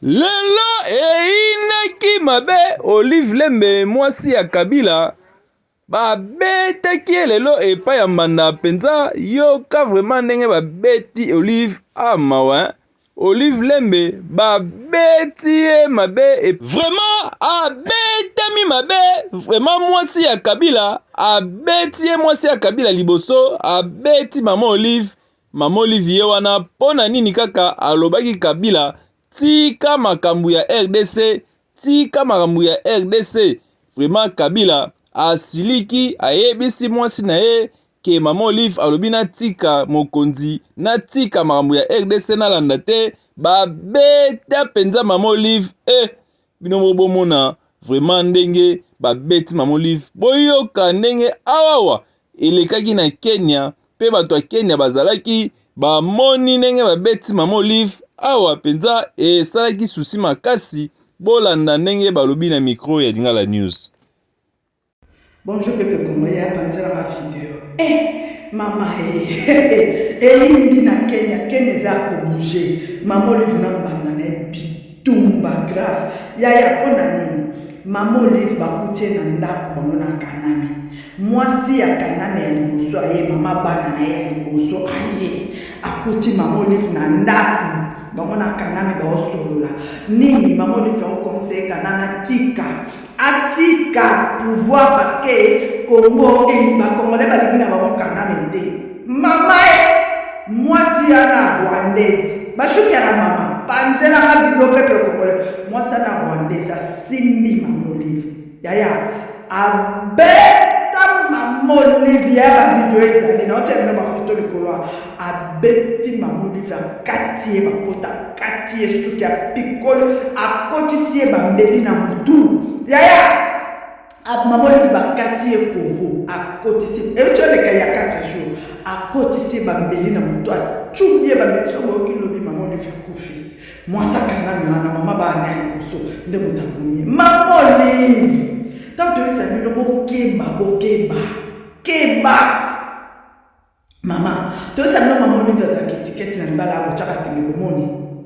Lelo einaki mabe Olive Lembe mwasi ya Kabila babetaki lelo epai ya mbanda penza yoka vraiment ndenge babeti Olive amawa Olive Lembe babeti mabe vraiment abetami mabe vraiment mwasi ya Kabila abeti mwasi ya Kabila liboso abeti mama Olive ye wana pona nini kaka alobaki Kabila tika makambu ya RDC tika makambu ya RDC vraiment Kabila asiliki ayebisi mwasi na ye ke mama Olive alobi na tika mokonzi na tika makambu ya RDC na landa te babeta penza mama Olive bino mobomona vraiment ndenge babeti mama Olive boyoka ndenge awawa elekaki na Kenya pe bato ya Kenya bazalaki bamoni ndenge babeti mama Olive awa penza esalaki susi makasi bolanda ndenge balobi na micro ya Lingala News. Bonjour peuple congolais, panzela ma vidéo. Mama indi na Kenya za ko bouger. Mama Olive na mbanda na bitumba grave. Yaya pona nini? Mama Olive bakutie na ndako bamona Kanami. Mwasi ya Kanami ya liboso aye mama bana na ya liboso aye. Akuti Mama Olive na ndako bamona Kanami ba osolola. Nini Mama Olive au conseil Kanana atika pouvoir parce que Congo et ba Congolais ba lingi na ba Kanami te. Mama mwasi ya na Rwandaise. Bashuki ya mama panzela ma video peuple congolais. Mwasi na Rwandaise simbi Mama Olive. Yaya abeta Mama Olive ya ba video ezali na ocha na ba photo le couloir abeti Mama Olive katie ba pota katie suki ya pikolo akotisie ba mbeli na mutu yaya Mama Olive ba katie kovo akotisie echo le kaya 4 jours akotisie ba mbeli na mutu achubie ba mbeli so boki lobi Mama Olive akufi mwasa Kanami wana mama ba na kuso nde mutabunye Mama Olive tanto isa bino bokeba mama to isa bino Mama Olive za kitiketi na mbala abo chaka pingi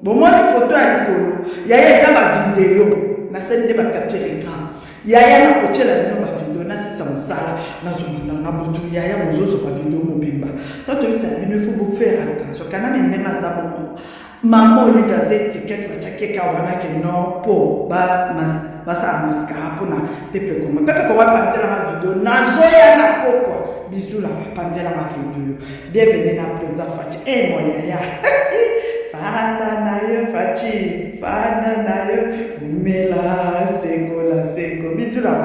bomoni photo ya likolo yaya za ba video na sende ba capture écran yaya na kochela bino ba video na sisa musala na zona na butu yaya bozozo ba video mobimba tanto isa bino faut beaucoup faire attention kana menema za bomo Mama Olive za ticket ba chakeka wana ke no po basa mascara pona pepe koma panzela ma video nazoya na pokwa bisula panzela ma video devene na presa fachi moya fanda na yo fachi fanda na yo mela seko bisula